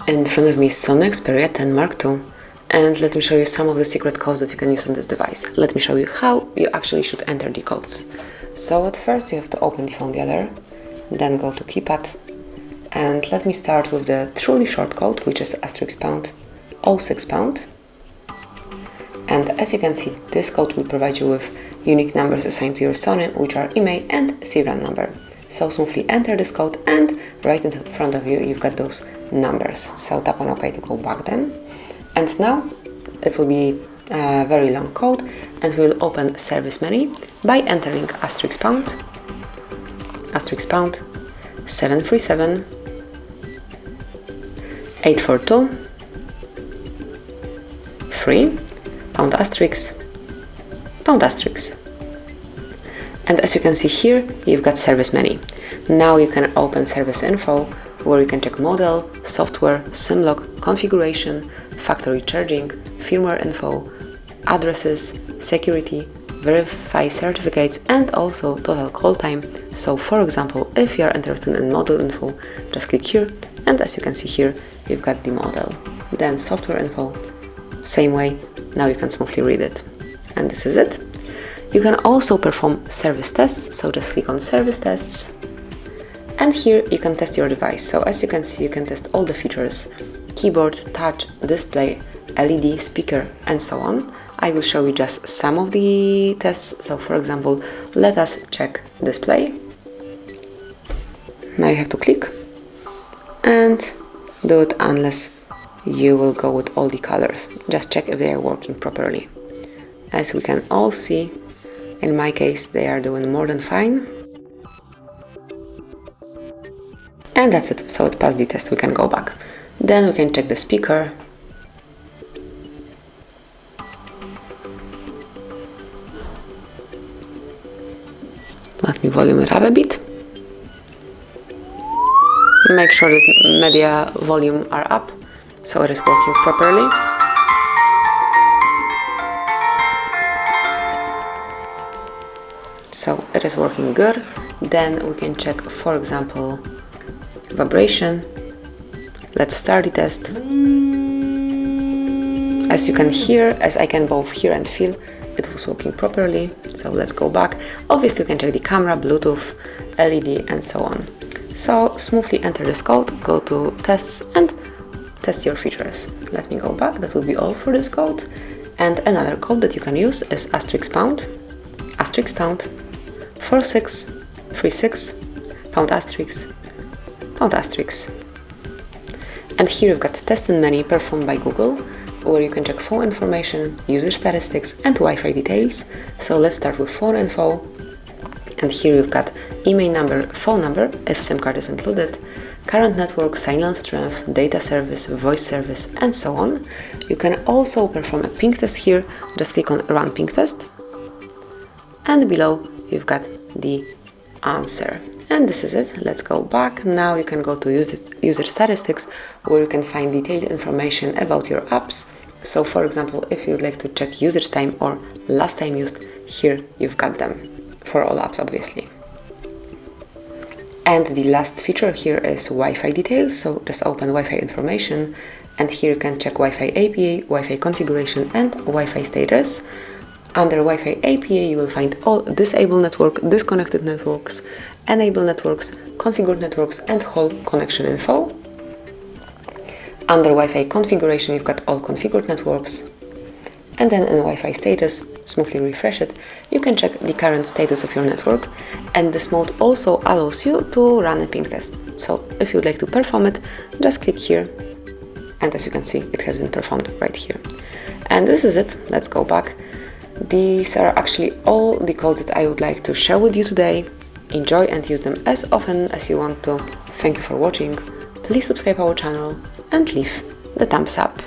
In front of me is SONY Xperia 10 Mark II, and let me show you some of the secret codes that you can use on this device. Let me show you how you actually should enter the codes. So at first you have to open the phone dialer, then go to keypad, and let me start with the truly short code, which is *##, 06#. And as you can see, this code will provide you with unique numbers assigned to your Sony, which are IMEI and serial number. So smoothly enter this code, and right in front of you, you've got those numbers. So tap on OK to go back then. And now it will be a very long code, and we will open service menu by entering *##, 737, 842, 3, ###. And as you can see here, you've got service menu. Now you can open service info, where you can check model, software, SIM lock, configuration, factory charging, firmware info, addresses, security, verify certificates, and also total call time. So for example, if you are interested in model info, just click here, and as you can see here, you've got the model. Then software info, same way, now you can smoothly read it. And this is it. You can also perform service tests, so just click on service tests, and here you can test your device. So as you can see, you can test all the features: keyboard, touch, display, LED, speaker, and so on. I will show you just some of the tests. So for example, let us check display. Now you have to click and do it unless you will go with all the colors. Just check if they are working properly. As we can all see, in my case, they are doing more than fine. And that's it. So it passed the test. We can go back. Then we can check the speaker. Let me volume it up a bit. Make sure that media volume are up, so it is working properly. So it is working good. Then we can check, for example, vibration. Let's start the test. As you can hear, as I can both hear and feel, it was working properly. So let's go back. Obviously you can check the camera, Bluetooth, LED, and so on. So smoothly enter this code, go to tests, and test your features. Let me go back. That will be all for this code. And another code that you can use is *##, 4636, ###. And here you've got test and menu performed by Google, where you can check phone information, user statistics, and Wi-Fi details. So let's start with phone info. And here you've got email number, phone number, if SIM card is included, current network, signal strength, data service, voice service, and so on. You can also perform a ping test here. Just click on Run Ping Test. And below you've got the answer. And this is it. Let's go back. Now you can go to user statistics, where you can find detailed information about your apps. So for example, if you'd like to check usage time or last time used, here you've got them for all apps, obviously. And the last feature here is Wi-Fi details. So just open Wi-Fi information, and here you can check Wi-Fi APA, Wi-Fi configuration, and Wi-Fi status. Under Wi-Fi APA, you will find all disabled network, disconnected networks, enabled networks, configured networks, and whole connection info. Under Wi-Fi configuration, you've got all configured networks. And then in Wi-Fi status, smoothly refresh it, you can check the current status of your network. And this mode also allows you to run a ping test. So if you'd like to perform it, just click here. And as you can see, it has been performed right here. And this is it. Let's go back. These are actually all the codes that I would like to share with you today. Enjoy and use them as often as you want to. Thank you for watching. Please subscribe our channel and leave the thumbs up.